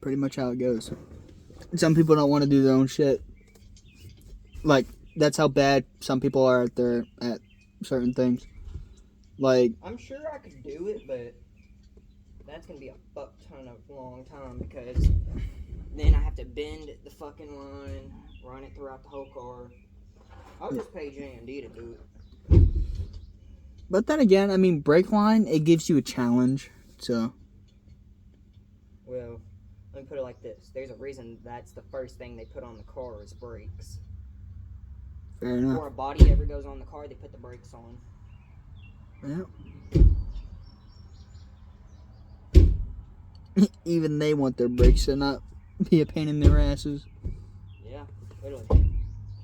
pretty much how it goes. Some people don't want to do their own shit. Like, that's how bad some people are at certain things. Like, I'm sure I could do it, but that's gonna be a fuck ton of long time because then I have to bend the fucking line, run it throughout the whole car. I'll just pay J&D to do it. but then again, I mean, brake line, it gives you a challenge, so. Well, let me put it like this. There's a reason that's the first thing they put on the car is brakes. Fair enough. Before a body ever goes on the car, they put the brakes on. Yeah. Even they want their brakes to not be a pain in their asses. Yeah, literally.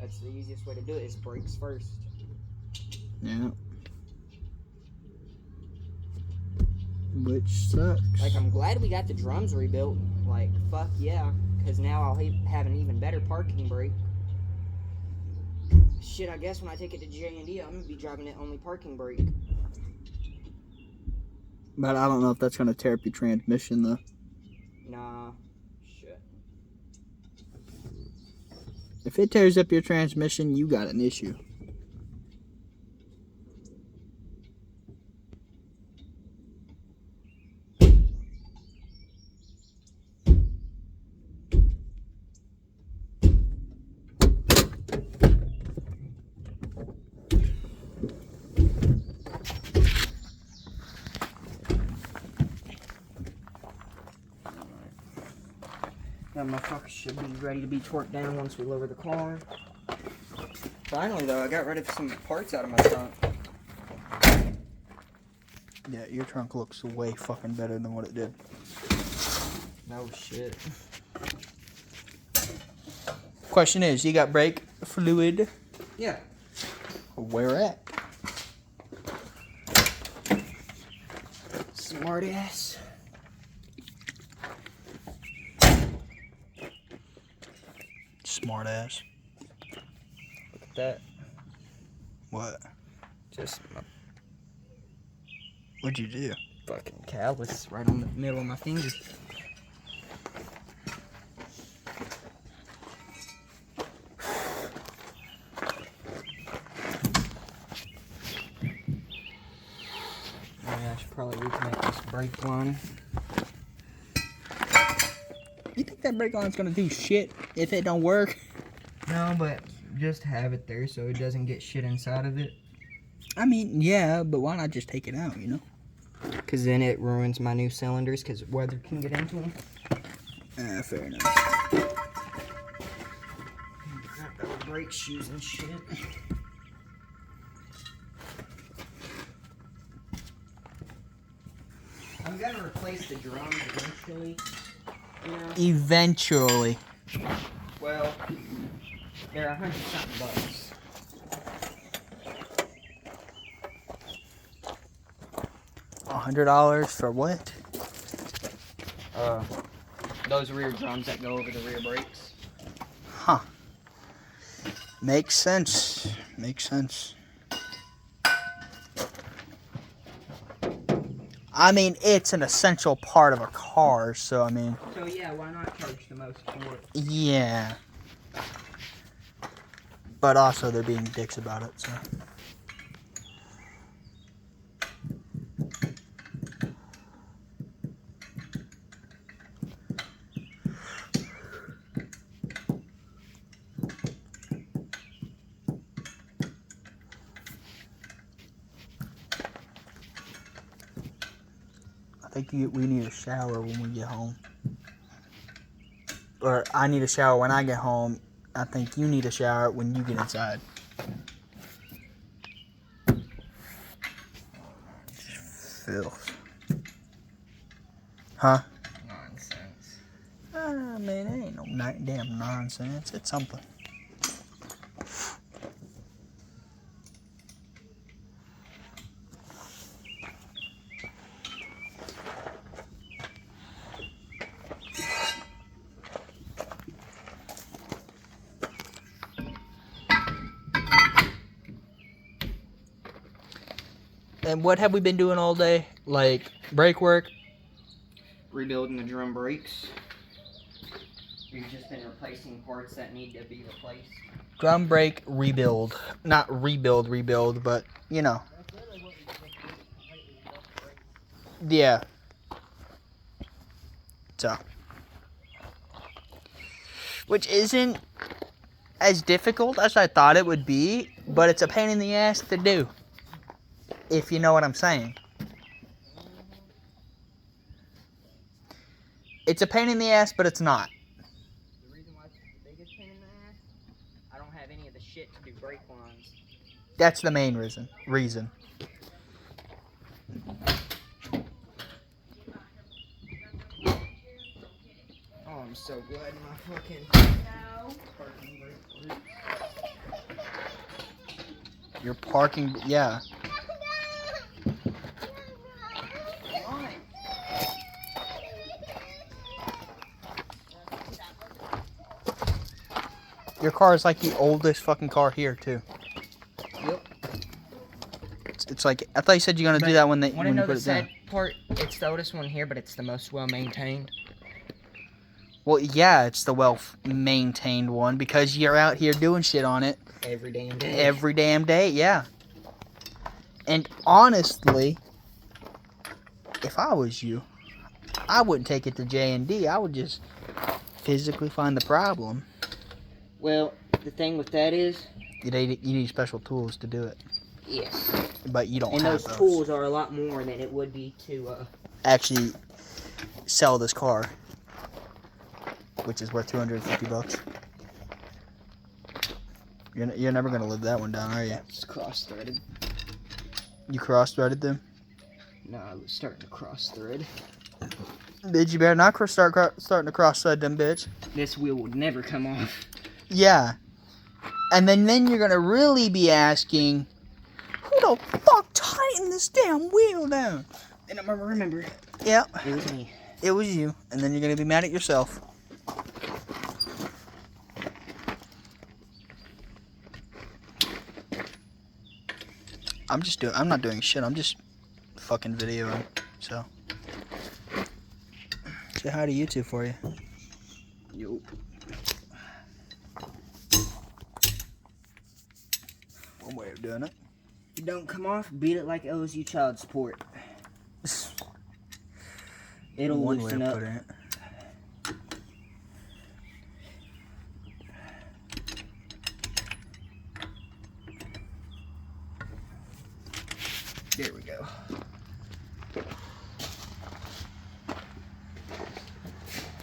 That's the easiest way to do it is brakes first. Yeah. Which sucks. Like, I'm glad we got the drums rebuilt. Like, fuck yeah. Because now I'll have an even better parking brake. Shit, I guess when I take it to J&D, I'm going to be driving it only parking brake. But I don't know if that's going to tear up your transmission, though. Nah. Shit. If it tears up your transmission, you got an issue. That motherfucker should be ready to be torqued down once we lower the car. Finally, though, I got rid of some parts out of my trunk. Yeah, your trunk looks way fucking better than what it did. No shit. Question is, you got brake fluid? Yeah. Where at? Smart ass. Smart ass. Look at that. What? Just my What'd you do? fucking callus right on the middle of my finger. I should probably reconnect this brake line. You think that brake line's gonna do shit if it don't work? No, but just have it there so it doesn't get shit inside of it. I mean, yeah, but why not just take it out, you know? Because then it ruins my new cylinders because weather can get into them. Fair enough. Crap, that was brake shoes and shit. I'm gonna replace the drums eventually. You know? Eventually. Well, they're $100-something. $100 for what? Those rear drums that go over the rear brakes. Huh. Makes sense. Makes sense. I mean, it's an essential part of a car, so I mean... So yeah, why not charge the most for it? Yeah. But also, they're being dicks about it, so... I think we need a shower when we get home. Or I need a shower when I get home. I think you need a shower when you get inside. Filth. Huh? Nonsense. I mean, it ain't no damn nonsense. It's something. And what have we been doing all day? Like, brake work? Rebuilding the drum brakes. You've just been replacing parts that need to be replaced. Drum brake rebuild. Not rebuild, but you know. Yeah. So. Which isn't as difficult as I thought it would be, but it's a pain in the ass to do. If you know what I'm saying. It's a pain in the ass, but it's not. The reason why it's the biggest pain in the ass, I don't have any of the shit to do brake lines. That's the main reason. Oh, I'm so glad my fucking parking brake works. Your parking, yeah. Your car is like the oldest fucking car here too. Yep. It's like, I thought you said you're gonna do that when you put it down. the sad part? It's the oldest one here, but it's the most well maintained. Well, yeah, it's the well-maintained one because you're out here doing shit on it. Every damn day. Every damn day, yeah. And honestly, if I was you, I wouldn't take it to J&D. I would just physically find the problem. Well, the thing with that is... You need special tools to do it. Yes. But you don't and have those tools are a lot more than it would be to... actually sell this car. Which is worth $250. You're never gonna live that one down, are you? It's cross-threaded. You cross-threaded them? No, I was starting to cross-thread. Bitch, you better not starting to cross-thread them, bitch. This wheel would never come off. Yeah. And then you're gonna really be asking, who the fuck tightened this damn wheel down? And I'm gonna remember. Yeah. It was me. It was you. And then you're gonna be mad at yourself. I'm not doing shit. I'm just fucking videoing. So. Say hi to YouTube for you. Yo. One way of doing it. If you don't come off, beat it like it owes you child support. It'll One loosen way of up. putting it. There we go.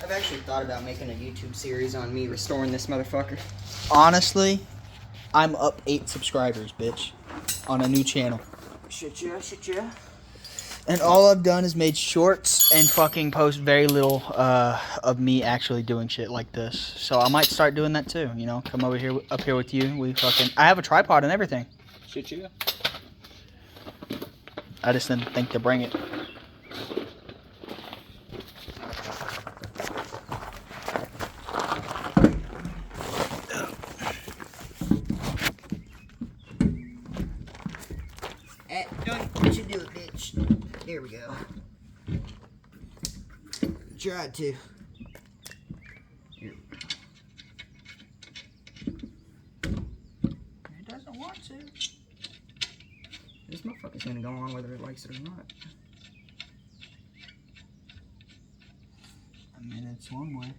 I've actually thought about making a YouTube series on me restoring this motherfucker. Honestly, I'm up 8 subscribers, bitch. On a new channel. Shit yeah. And all I've done is made shorts and fucking post very little of me actually doing shit like this. So I might start doing that too, you know? Come over here, up here with you. I have a tripod and everything. Shit yeah. I just didn't think to bring it. Don't you do it, bitch. There we go. Tried to. Here. It doesn't want to. This motherfucker's gonna go on whether it likes it or not. I mean, it's one way.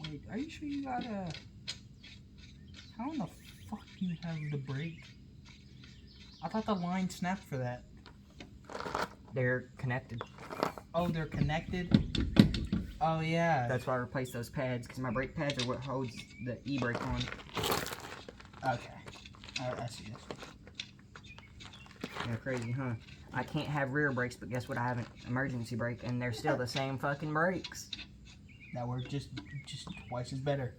Wait, are you sure you got a... How in the fuck do you have the brake? I thought the line snapped for that. They're connected. Oh, they're connected? Oh, yeah. That's why I replaced those pads, because my brake pads are what holds the e-brake on. Okay. I see this. They're crazy, huh? I can't have rear brakes, but guess what? I have an emergency brake, and they're still the same fucking brakes. That works just twice as better.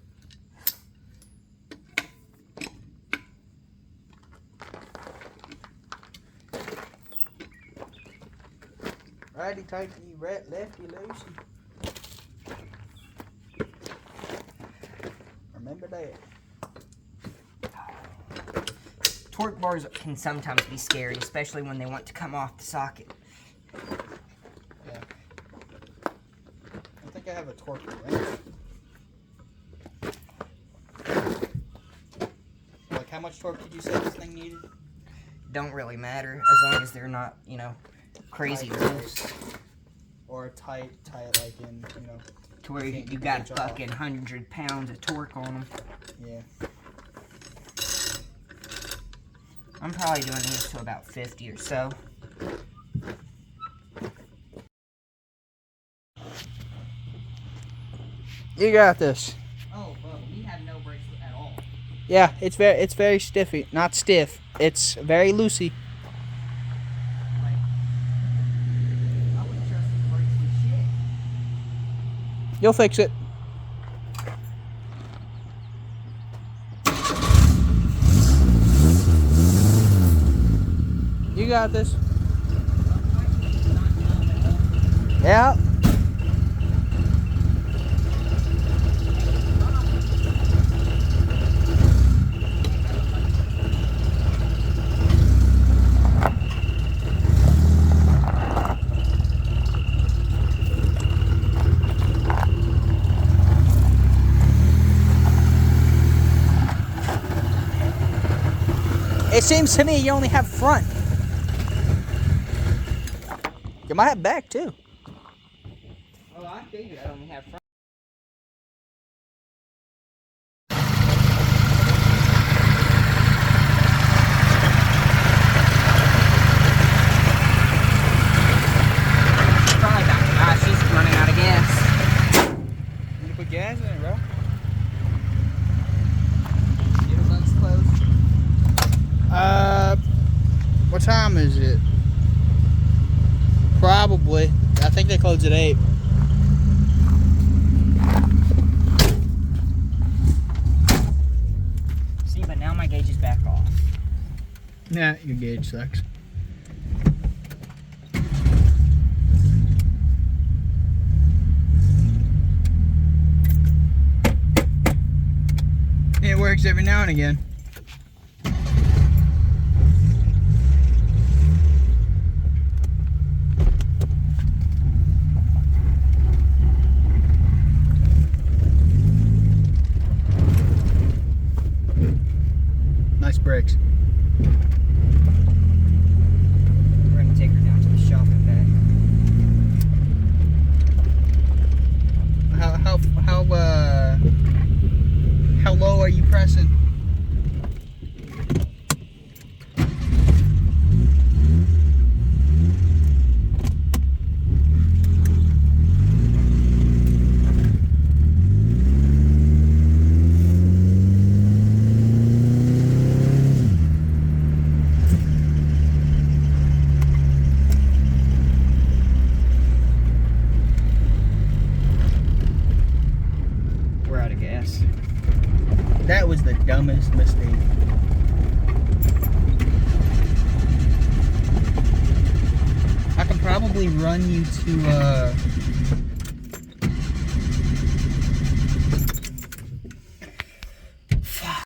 Righty tighty, lefty loosey. Remember that. Torque bars can sometimes be scary, especially when they want to come off the socket. Yeah. I think I have a torque wrench. Like, how much torque did you say this thing needed? Don't really matter, as long as they're not, you know, crazy loose. Or tight like in, you know. To where you got fucking 100 pounds of torque on them. Yeah. I'm probably doing this to about 50 or so. You got this. Oh, Bubba, we have no brakes at all. Yeah, it's very stiffy. Not stiff. It's very loosey. Like, I wouldn't trust these brakes with shit. You'll fix it. You got this. Yeah. It seems to me you only have front. You might have back too. Oh, I figured I only have front. Probably about, she's running out of gas. You put gas in it, bro. Earbuds closed. What time is it? Probably. I think they close at 8. See, but now my gauge is back off. Nah, your gauge sucks. It works every now and again. Nice brakes. We're gonna take her down to the shop and back. How low are you pressing? we're out of gas. That was the dumbest mistake. I can probably run you to